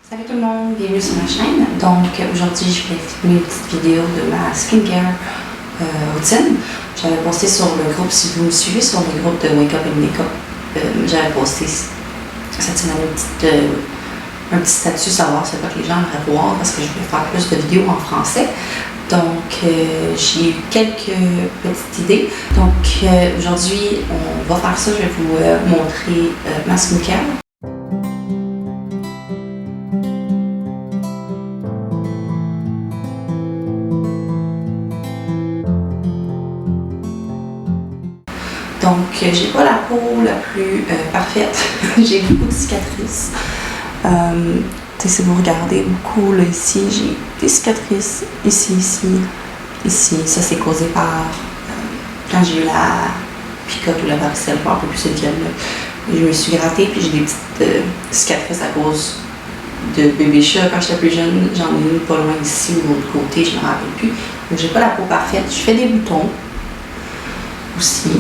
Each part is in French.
Salut tout le monde, bienvenue sur ma chaîne. Donc aujourd'hui je vais filmer une petite vidéo de ma skincare routine. J'avais posté sur le groupe, si vous me suivez sur le groupe de Wake Up and Makeup, j'avais posté cette semaine un petit statut savoir c'est quoi que les gens aimeraient voir parce que je voulais faire plus de vidéos en français. Donc j'ai eu quelques petites idées. Donc aujourd'hui on va faire ça, je vais vous montrer ma skincare. Donc, j'ai pas la peau la plus parfaite. J'ai beaucoup de cicatrices. Si vous regardez beaucoup là, ici, j'ai des cicatrices ici. Ça, c'est causé par quand j'ai eu la picote ou la varicelle, un peu plus c'est lequel. Je me suis grattée puis j'ai des petites cicatrices à cause de bébé chat. Quand j'étais plus jeune, j'en ai une pas loin ici ou de l'autre côté, je me rappelle plus. Donc, j'ai pas la peau parfaite. Je fais des boutons aussi.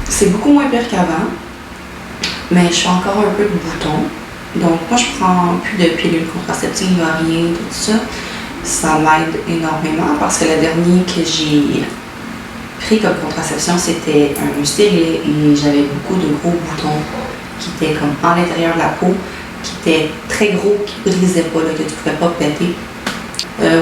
C'est beaucoup moins pire qu'avant, mais je fais encore un peu de boutons. Donc moi je prends plus de pilules contraceptives, rien, tout ça. Ça m'aide énormément parce que le dernier que j'ai pris comme contraception c'était un stérilet et j'avais beaucoup de gros boutons qui étaient comme à l'intérieur de la peau, qui étaient très gros, qui ne brisaient pas, là, que tu ne pouvais pas péter.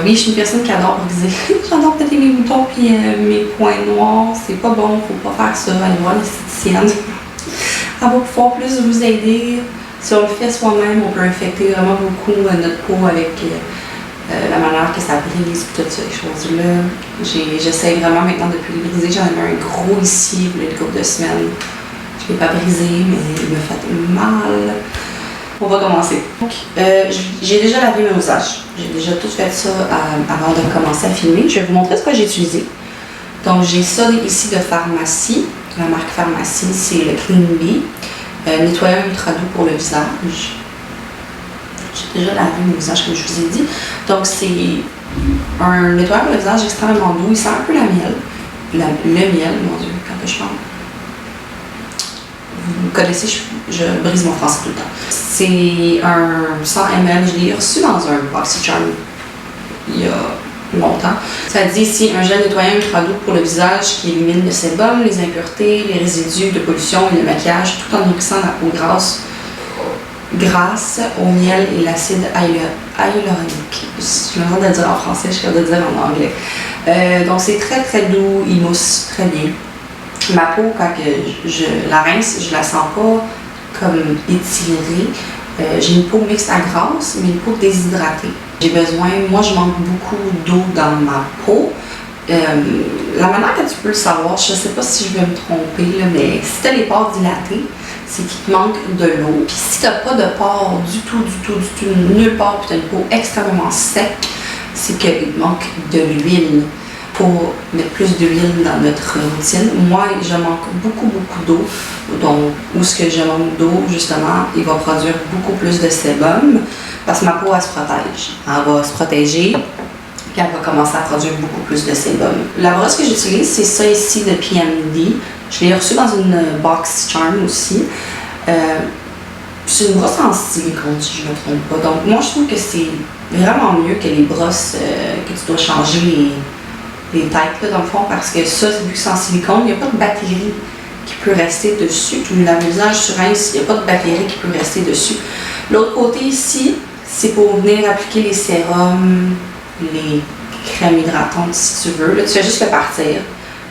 Oui, je suis une personne qui adore briser. J'adore péter mes boutons puis mes points noirs. C'est pas bon, faut pas faire ça. Allez voir l'esthéticienne. Elle va pouvoir plus vous aider. Si on le fait soi-même, on peut infecter vraiment beaucoup notre peau avec la manière que ça brise et toutes ces choses-là. J'essaie vraiment maintenant de plus les briser. J'en avais un gros ici, il y a une couple de semaines. Je ne l'ai pas brisé, mais il me fait mal. On va commencer. Donc, j'ai déjà lavé mon visage. J'ai déjà tout fait ça avant de commencer à filmer. Je vais vous montrer ce que j'ai utilisé. Donc, j'ai ça ici de Pharmacie. La marque Pharmacie, c'est le Clean Bee. Nettoyant ultra doux pour le visage. J'ai déjà lavé mon visage, comme je vous ai dit. Donc, c'est un nettoyant pour le visage extrêmement doux. Il sent un peu la miel. Le miel, mon Dieu, quand je parle. Vous connaissez, je brise mon français tout le temps. C'est un 100 ml, je l'ai reçu dans un BoxyCharm il y a longtemps. Ça dit ici un gel nettoyant ultra doux pour le visage qui élimine le sébum, les impuretés, les résidus de pollution et le maquillage tout en nourrissant la peau grâce au miel et l'acide hyaluronique. Je me demande de le dire en français, je suis capable de le dire en anglais. Donc c'est très très doux, il mousse très bien. Ma peau, quand je la rince, je la sens pas comme étirée. J'ai une peau mixte à grasse, mais une peau déshydratée. J'ai besoin, moi je manque beaucoup d'eau dans ma peau. La manière que tu peux le savoir, je sais pas si je vais me tromper, là, mais si tu as les pores dilatés, c'est qu'il te manque de l'eau. Puis si tu n'as pas de pores du tout, nulle part, puis tu as une peau extrêmement sec, c'est qu'il te manque de l'huile. Pour mettre plus d'huile dans notre routine. Moi, je manque beaucoup d'eau. Donc, où ce que je manque d'eau, justement, il va produire beaucoup plus de sébum parce que ma peau, elle se protège. Elle va se protéger puis elle va commencer à produire beaucoup plus de sébum. La brosse que j'utilise, c'est ça ici de PMD. Je l'ai reçue dans une BoxyCharm aussi. C'est une brosse en silicone, si je ne me trompe pas. Donc, moi, je trouve que c'est vraiment mieux que les brosses que tu dois changer les têtes, là, dans le fond, parce que ça, vu que c'est en silicone, il n'y a pas de batterie qui peut rester dessus. Tu la visage sur rince, il n'y a pas de batterie qui peut rester dessus. L'autre côté ici, c'est pour venir appliquer les sérums, les crèmes hydratantes, si tu veux. Là, tu fais juste le partir,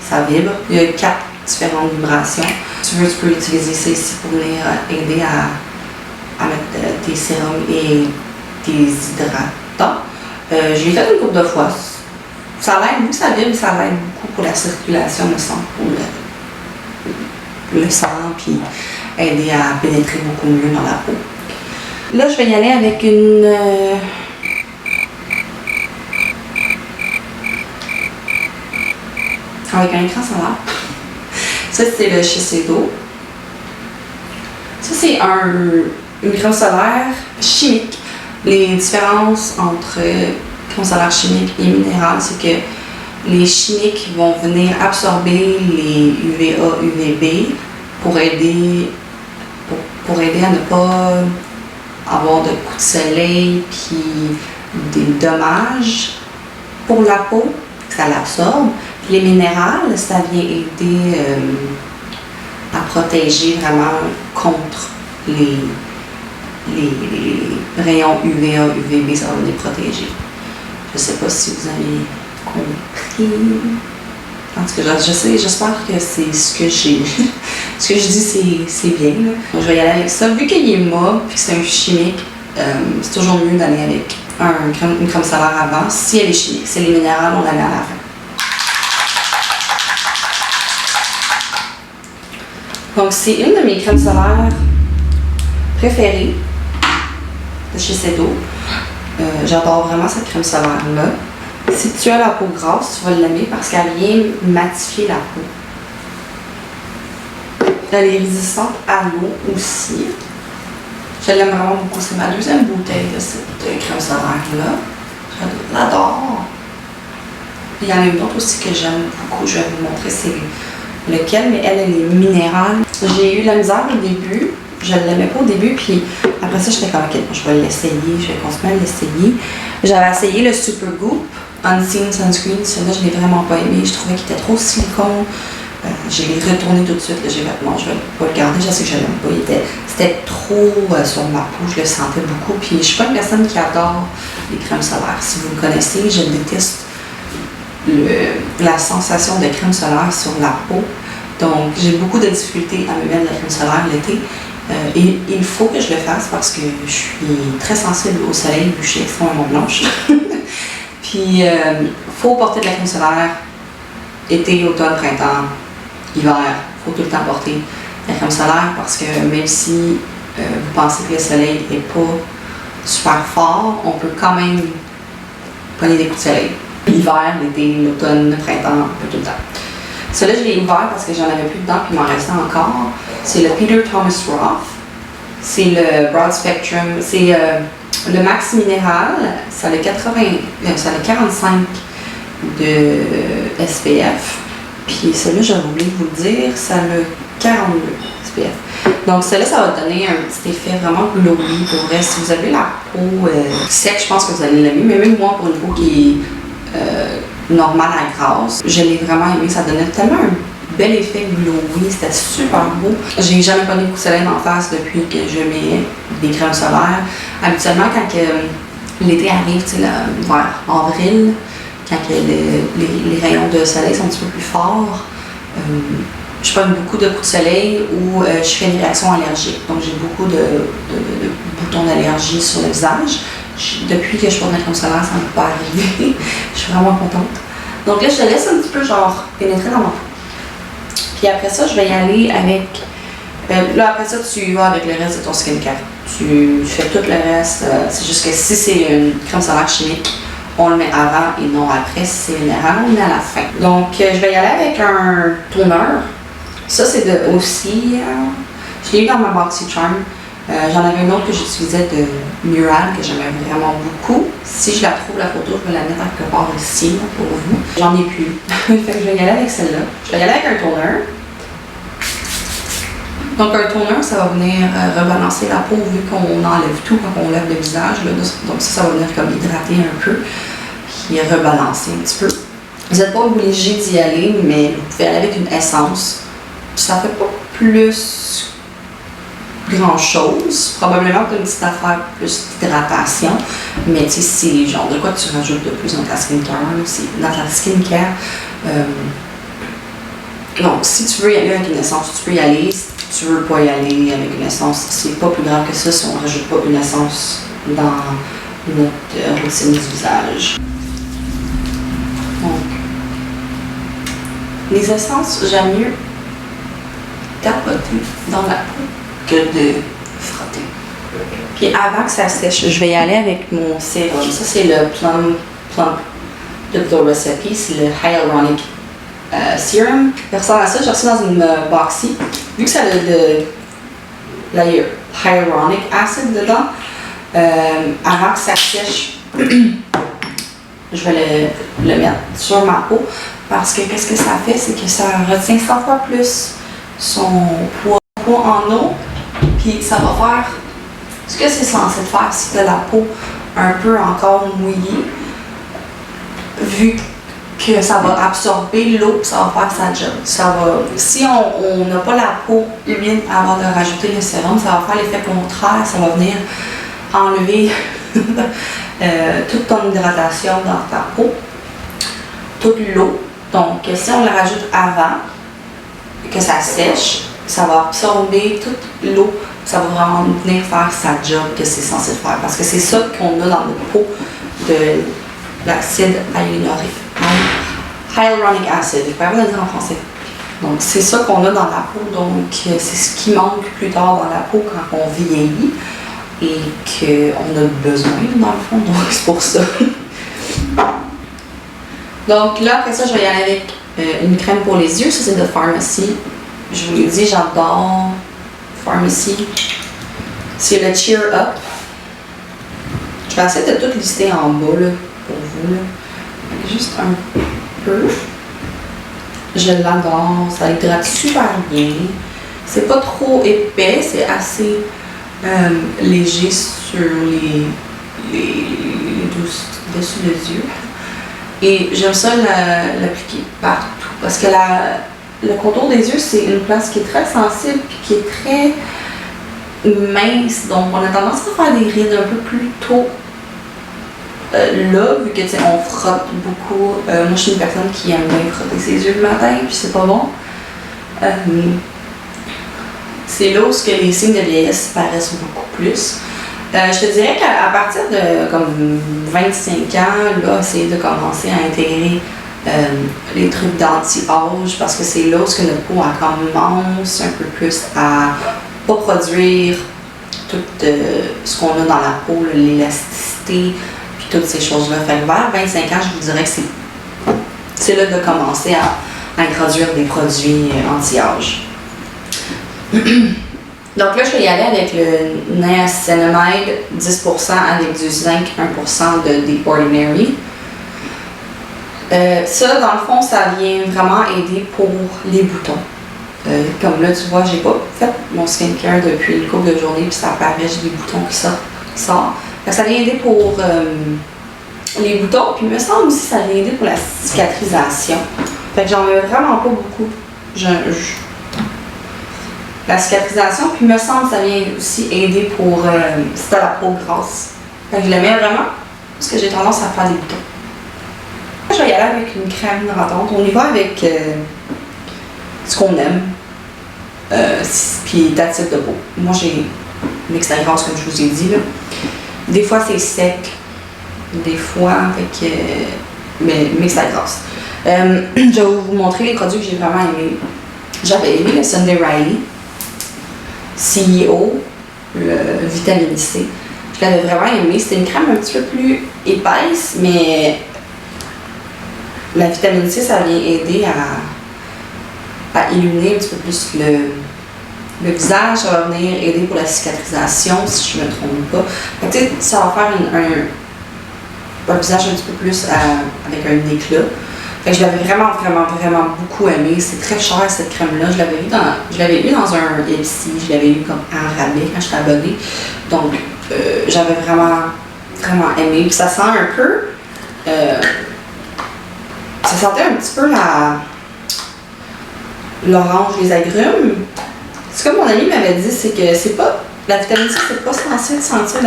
ça vibre. Il y a 4 différentes vibrations. Si tu veux, tu peux utiliser ça ici pour venir aider à mettre tes sérums et tes hydratants. Je l'ai fait une couple de fois. Ça l'aide, vu que ça vibre, ça l'aide beaucoup pour la circulation, me semble, pour le sang, puis aider à pénétrer beaucoup mieux dans la peau. Là, je vais y aller avec avec un écran solaire. Ça, c'est le Shiseido. Ça, c'est une crème solaire chimique. Les différences entre crème solaire chimique et minérale, c'est que les chimiques vont venir absorber les UVA, UVB pour aider à ne pas avoir de coups de soleil puis des dommages pour la peau, que ça l'absorbe. Puis les minérales, ça vient aider à protéger vraiment contre les rayons UVA, UVB, ça va les protéger. Je sais pas si vous avez compris. En tout cas, je sais, j'espère que c'est ce que j'ai. Ce que je dis, c'est bien. Là. Donc, je vais y aller avec ça. Vu qu'il est mauve et que c'est un chimique, c'est toujours mieux d'aller avec une crème solaire avant. Si elle est chimique, c'est les minérales, on la met à la fin. Donc, c'est une de mes crèmes solaires préférées de chez Sedo. J'adore vraiment cette crème solaire-là. Si tu as la peau grasse, tu vas l'aimer parce qu'elle vient matifier la peau. Elle est résistante à l'eau aussi. Je l'aime vraiment beaucoup. C'est ma deuxième bouteille de cette crème solaire-là. Je l'adore. Il y en a une autre aussi que j'aime beaucoup. Je vais vous montrer c'est lequel, mais elle est minérale. J'ai eu la misère au début. Je ne l'aimais pas au début, puis après ça, j'étais comme, ok, je vais l'essayer, je vais continuer à l'essayer. J'avais essayé le Supergoop Unseen Sunscreen. Celui-là, je ne l'ai vraiment pas aimé. Je trouvais qu'il était trop silicone. Je l'ai retourné tout de suite. J'ai fait, non, je ne vais pas le garder. Je sais que je ne l'aime pas. C'était trop sur ma peau. Je le sentais beaucoup. Puis je ne suis pas une personne qui adore les crèmes solaires. Si vous me connaissez, je déteste la sensation de crème solaire sur la peau. Donc, j'ai beaucoup de difficultés à me mettre de la crème solaire l'été. Et il faut que je le fasse parce que je suis très sensible au soleil, vu que je suis extrêmement blanche. Puis, il faut porter de la crème solaire été, automne, printemps, hiver. Il faut tout le temps porter de la crème solaire parce que même si vous pensez que le soleil n'est pas super fort, on peut quand même pogner des coups de soleil. L'hiver, l'été, l'automne, le printemps, un peu tout le temps. Celui-là, je l'ai ouvert parce que j'en avais plus dedans puis il m'en restait encore. C'est le Peter Thomas Roth. C'est le Broad Spectrum. C'est le Max Minéral. Ça a le 45 de SPF. Puis celui-là, j'avais oublié de vous le dire, ça a le 42 SPF. Donc celui-là, ça va donner un petit effet vraiment glowy pour vrai. Si vous avez la peau sec, je pense que vous allez l'aimer. Mais même moi, pour une peau qui est normale à grasse, je l'ai vraiment aimé. Ça donnait tellement un bel effet glowy. C'était super beau. J'ai jamais pris de coup de soleil en face depuis que je mets des crèmes solaires. Habituellement, quand l'été arrive, vers avril, quand les rayons de soleil sont un petit peu plus forts, je prends beaucoup de coups de soleil ou je fais une réaction allergique. Donc j'ai beaucoup de boutons d'allergie sur le visage. Depuis que je porte ma crème solaire, ça ne peut pas arriver. Je suis vraiment contente. Donc là, je te laisse un petit peu genre pénétrer dans ma peau. Puis après ça, je vais y aller avec... là, après ça, tu y vas avec le reste de ton skincare. Tu fais tout le reste. C'est juste que si c'est une crème solaire chimique, on le met avant et non après. Si c'est minéral, on le met à la fin. Donc, je vais y aller avec un toner. Ça, c'est de aussi... je l'ai eu dans ma BoxyCharm. J'en avais une autre que j'utilisais de Mural, que j'aimais vraiment beaucoup. Si je la trouve, la photo, je vais la mettre quelque part ici, là, pour vous. J'en ai plus. Fait que je vais y aller avec celle-là. Je vais y aller avec un toner. Donc un toner, ça va venir rebalancer la peau vu qu'on enlève tout quand on lève le visage. Là. Donc ça va venir comme hydrater un peu, puis rebalancer un petit peu. Vous n'êtes pas obligé d'y aller, mais vous pouvez aller avec une essence. Ça fait pas plus grand chose, probablement une petite affaire plus d'hydratation, mais tu sais, c'est genre de quoi tu rajoutes de plus dans ta skincare. Donc, si tu veux y aller avec une essence, tu peux y aller. Si tu veux pas y aller avec une essence, c'est pas plus grave que ça si on rajoute pas une essence dans notre routine du visage. Donc, les essences, j'aime mieux tapoter dans la peau que de frotter. Puis avant que ça sèche, je vais y aller avec mon sérum. Ça, c'est le Plump de Glow Recipe. C'est le Hyaluronic Serum. Il ressemble à ça. J'ai reçu dans une boxy. Vu que ça a le Hyaluronic Acid dedans, avant que ça sèche, je vais le mettre sur ma peau. Parce que qu'est-ce que ça fait? C'est que ça retient 100 fois plus son poids en eau. Puis ça va faire Ce que c'est censé faire si tu as la peau un peu encore mouillée, vu que ça va absorber l'eau, ça va faire sa job. Si on n'a pas la peau humide avant de rajouter le sérum, ça va faire l'effet contraire, ça va venir enlever toute ton hydratation dans ta peau, toute l'eau. Donc, si on la rajoute avant que ça sèche, ça va absorber toute l'eau, ça va vraiment venir faire sa job que c'est censé faire. Parce que c'est ça qu'on a dans notre peau de l'acide hyaluronic acid. Je ne peux pas le dire en français. Donc, c'est ça qu'on a dans la peau. Donc, c'est ce qui manque plus tard dans la peau quand on vieillit et qu'on a besoin, dans le fond. Donc, c'est pour ça. Donc, là, après ça, je vais y aller avec une crème pour les yeux. Ça, c'est de Pharmacy. Je vous l'ai dit, j'adore Pharmacy. C'est le Cheer Up. Je vais essayer de tout lister en bas là, pour vous. Là. Juste un peu. Je l'adore. Ça hydrate super bien. C'est pas trop épais. C'est assez léger sur les dessus des yeux. Et j'aime ça l'appliquer partout. Parce que le contour des yeux, c'est une place qui est très sensible et qui est très mince. Donc, on a tendance à faire des rides un peu plus tôt là, vu que on frotte beaucoup. Moi, je suis une personne qui aime bien frotter ses yeux le matin, puis c'est pas bon. C'est là où les signes de vieillesse paraissent beaucoup plus. Je te dirais qu'à partir de comme 25 ans, là, essayer de commencer à intégrer les trucs d'anti-âge parce que c'est là où notre peau commence un peu plus à pas produire tout ce qu'on a dans la peau, l'élasticité, puis toutes ces choses-là. Fait que vers 25 ans, je vous dirais que c'est là de commencer à introduire des produits anti-âge. Donc là, je vais y aller avec le niacinamide, 10% avec du zinc, 1% de The Ordinary. Ça, dans le fond, ça vient vraiment aider pour les boutons. Comme là, tu vois, j'ai pas fait mon skincare depuis une couple de journées, puis ça apparaît, j'ai des boutons qui sortent. Ça vient aider pour les boutons, puis il me semble aussi que ça vient aider pour la cicatrisation. Fait que j'en veux vraiment pas beaucoup. La cicatrisation, puis il me semble que ça vient aussi aider pour si t'as la peau grasse. Fait que je le mets vraiment parce que j'ai tendance à faire des boutons. Je vais y aller avec une crème hydratante. On y va avec ce qu'on aime, puis ta type de peau. Moi, j'ai une extra grasse, comme je vous ai dit. Là. Des fois, c'est sec, des fois, mais extra grasse. Je vais vous montrer les produits que j'ai vraiment aimés. J'avais aimé le Sunday Riley CEO, le vitamine C. Je l'avais vraiment aimé. C'était une crème un petit peu plus épaisse, mais la vitamine C, ça vient aider à illuminer un petit peu plus le visage. Ça va venir aider pour la cicatrisation, si je ne me trompe pas. Peut-être ça va faire un visage un petit peu plus avec un éclat. Fait que je l'avais vraiment beaucoup aimé. C'est très cher cette crème-là. Je l'avais eu dans un Etsy, je l'avais eu comme en rabais quand j'étais abonnée. Donc j'avais vraiment aimé. Puis ça sent un peu. Ça sentait un petit peu l'orange, les agrumes. Ce que mon ami m'avait dit, c'est que c'est pas. La vitamine C, c'est pas censé sentir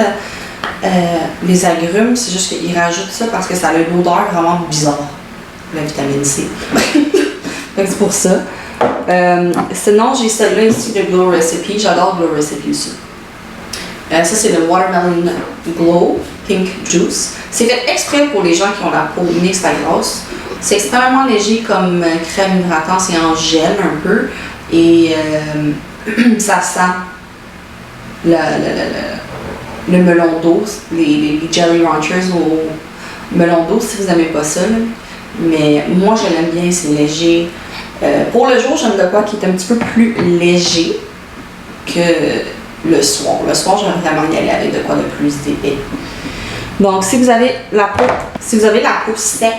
les agrumes, c'est juste qu'il rajoute ça parce que ça a une odeur vraiment bizarre. La vitamine C. C'est pour ça. Sinon, j'ai celle-là ici, le Glow Recipe. J'adore Glow Recipe aussi. Ça, c'est le Watermelon Glow Pink Juice. C'est fait exprès pour les gens qui ont la peau mixte à grosse. C'est extrêmement léger comme crème hydratante. C'est en gel un peu. Et ça sent le melon d'eau, les Jelly Ranchers au melon d'eau, si vous n'aimez pas ça. Là. Mais moi, je l'aime bien, c'est léger. Pour le jour, j'aime de quoi qui est un petit peu plus léger que le soir. Le soir, j'aime vraiment y aller avec de quoi de plus épais. Donc, si vous avez la peau sec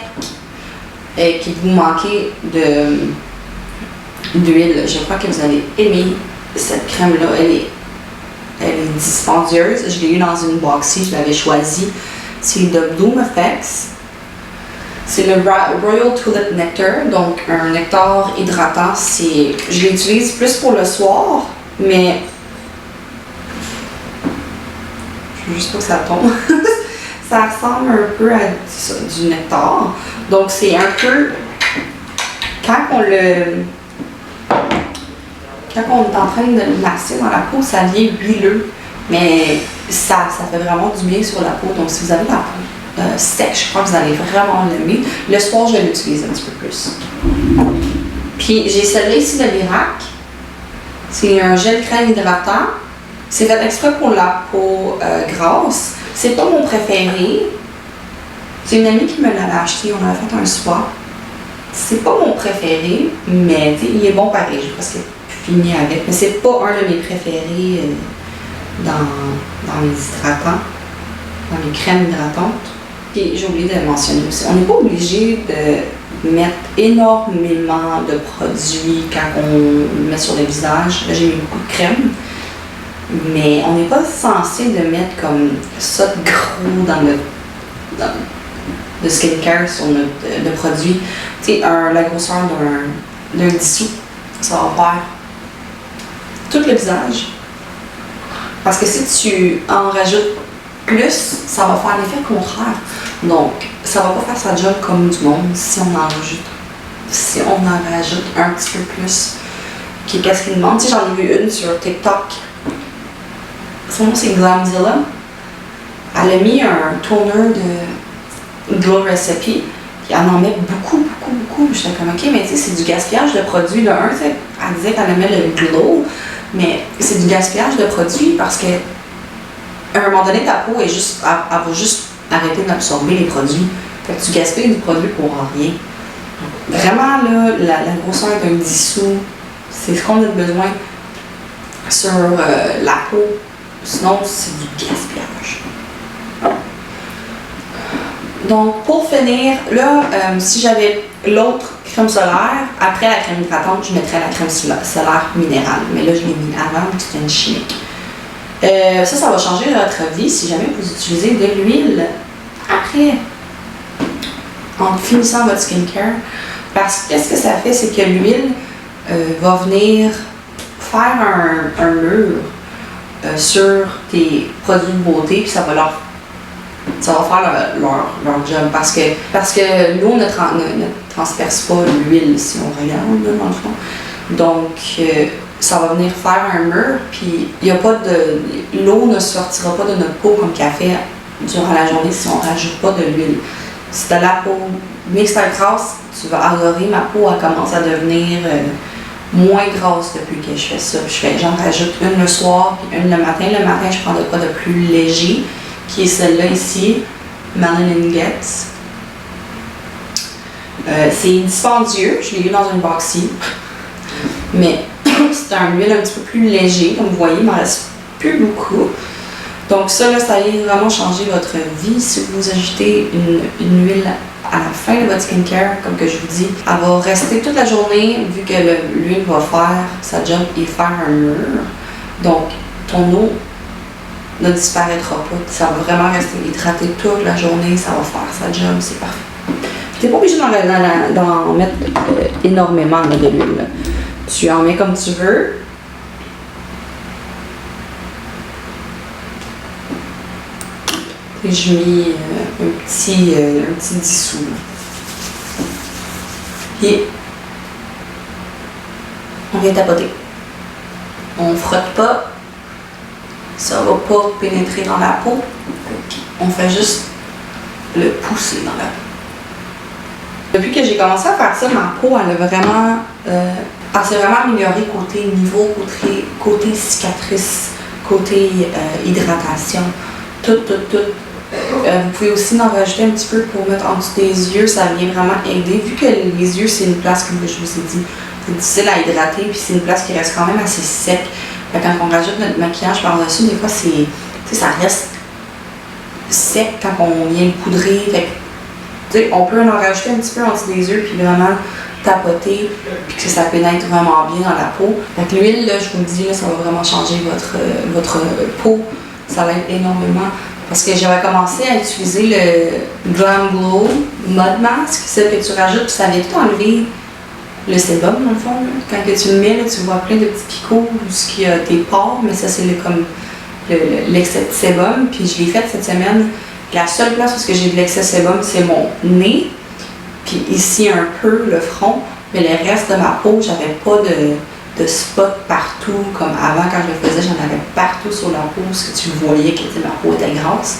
et qu'il vous manquez d'huile, je crois que vous allez aimer cette crème-là. Elle est Elle est dispendieuse. Je l'ai eu dans une boxie, je l'avais choisie. C'est de Bloom Effects. C'est le Royal Tulip Nectar, donc un nectar hydratant. Je l'utilise plus pour le soir, mais je veux juste pas que ça tombe. Ça ressemble un peu à du nectar. Donc c'est un peu quand on est en train de le masser dans la peau, ça devient huileux, mais ça fait vraiment du bien sur la peau. Donc si vous avez la peau sec, je crois que vous allez vraiment l'aimer. Le soir, je vais l'utiliser un petit peu plus. Puis j'ai celui-là ici de Mirac. C'est un gel crème hydratant. C'est fait exprès pour la peau grasse. C'est pas mon préféré. C'est une amie qui me l'avait acheté. On avait fait un swap. C'est pas mon préféré, mais il est bon pareil. J'ai presque fini avec. Mais c'est pas un de mes préférés dans les hydratants, dans les crèmes hydratantes. Et j'ai oublié de le mentionner aussi. On n'est pas obligé de mettre énormément de produits quand on le met sur le visage. Là, j'ai mis beaucoup de crème. Mais on n'est pas censé de mettre comme ça de gros dans le skincare sur le produit. Tu sais, la grosseur d'un dissous, ça va faire tout le visage. Parce que si tu en rajoutes plus, ça va faire l'effet contraire. Donc, ça va pas faire sa job comme du monde si on en rajoute. Si on en rajoute un petit peu plus. Qu'est-ce qu'il demande? Tu sais, j'en ai vu une sur TikTok. Son nom c'est Glamzilla. Elle a mis un toner de Glow Recipe. Puis elle en met beaucoup. J'étais comme ok, mais tu sais, c'est du gaspillage de produits. De un, elle disait qu'elle aimait le glow, mais c'est du gaspillage de produits parce que à un moment donné, ta peau est juste, elle va juste arrêter d'absorber les produits. Fait que tu gaspilles du produit pour rien. Vraiment, là, la grosseur d'un dissous, c'est ce qu'on a besoin sur la peau. Sinon, c'est du gaspillage. Donc, pour finir, là, si j'avais l'autre crème solaire, après la crème hydratante, je mettrais la crème solaire minérale. Mais là, je l'ai mis avant, c'était une chimique. Ça va changer votre vie si jamais vous utilisez de l'huile après, en finissant votre skincare. Parce que qu'est-ce que ça fait, c'est que l'huile va venir faire un mur sur tes produits de beauté, puis ça va faire leur job. Parce que l'eau ne transperce pas l'huile, si on regarde là, dans le fond. Donc, ça va venir faire un mur, puis l'eau ne sortira pas de notre peau comme qu'elle fait durant la journée si on ne rajoute pas de l'huile. Si tu as la peau mixte à grasse, tu vas adorer. Ma peau, elle commence à devenir moins grasse depuis que je fais ça. J'en rajoute une le soir, puis une le matin. Le matin, je prends de quoi de plus léger, qui est celle-là ici, Melanin Gets. C'est dispendieux, je l'ai eu dans une boxie, mais c'est un huile un petit peu plus léger, comme vous voyez, il m'en reste plus beaucoup. Donc ça, là, ça allait vraiment changer votre vie si vous ajoutez une huile à la fin de votre skincare, comme que je vous dis. Elle va rester toute la journée, vu que l'huile va faire sa job et faire un mur. Donc, ton eau ne disparaîtra pas. Ça va vraiment rester hydraté toute la journée, ça va faire sa job, c'est parfait. Tu n'es pas obligé d'en mettre énormément de l'huile. Tu en mets comme tu veux. Et je mets un petit dissous. Et on vient tapoter. On ne frotte pas. Ça ne va pas pénétrer dans la peau. On fait juste le pousser dans la peau. Depuis que j'ai commencé à faire ça, ma peau, elle s'est vraiment améliorée côté niveau, côté cicatrice, côté hydratation, tout. Vous pouvez aussi en rajouter un petit peu pour mettre en dessous des yeux, ça vient vraiment aider. Vu que les yeux, c'est une place, comme je vous ai dit, c'est difficile à hydrater, puis c'est une place qui reste quand même assez sec. Fait quand on rajoute notre maquillage par-dessus, des fois, ça reste sec quand on vient le poudrer. Fait que, on peut en rajouter un petit peu en dessous des yeux, puis vraiment tapoter puis que ça pénètre vraiment bien dans la peau. Donc l'huile, là, je vous le dis, là, ça va vraiment changer votre peau. Ça l'aide énormément. Parce que j'avais commencé à utiliser le Glam Glow Mud Mask, celle que tu rajoutes, puis ça vient tout enlever le sébum dans le fond. Là. Quand que tu le mets, là, tu vois plein de petits picots où il y a tes pores, mais ça c'est comme l'excès de sébum. Puis je l'ai fait cette semaine. La seule place où j'ai de l'excès de sébum, c'est mon nez, puis ici un peu le front, mais le reste de ma peau, j'avais pas de spots partout, comme avant quand je le faisais, j'en avais partout sur la peau, parce que tu le voyais que ma peau était grasse.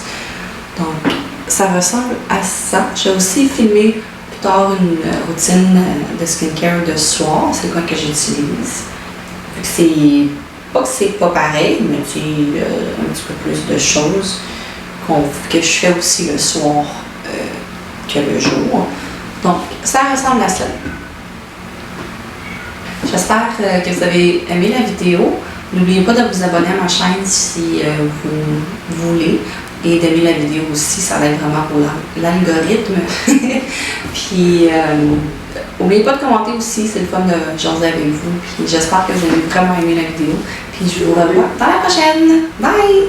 Donc, ça ressemble à ça. J'ai aussi filmé plus tard une routine de skincare de soir, c'est quoi que j'utilise. C'est pas que c'est pas pareil, mais c'est un petit peu plus de choses que je fais aussi le soir que le jour. Donc, ça ressemble à ça. J'espère que vous avez aimé la vidéo. N'oubliez pas de vous abonner à ma chaîne si vous voulez et d'aimer la vidéo aussi, ça aide vraiment pour l'algorithme. Puis, n'oubliez pas de commenter aussi, c'est le fun de jaser avec vous. Puis, j'espère que vous avez vraiment aimé la vidéo. Puis, je vous revois dans la prochaine. Bye!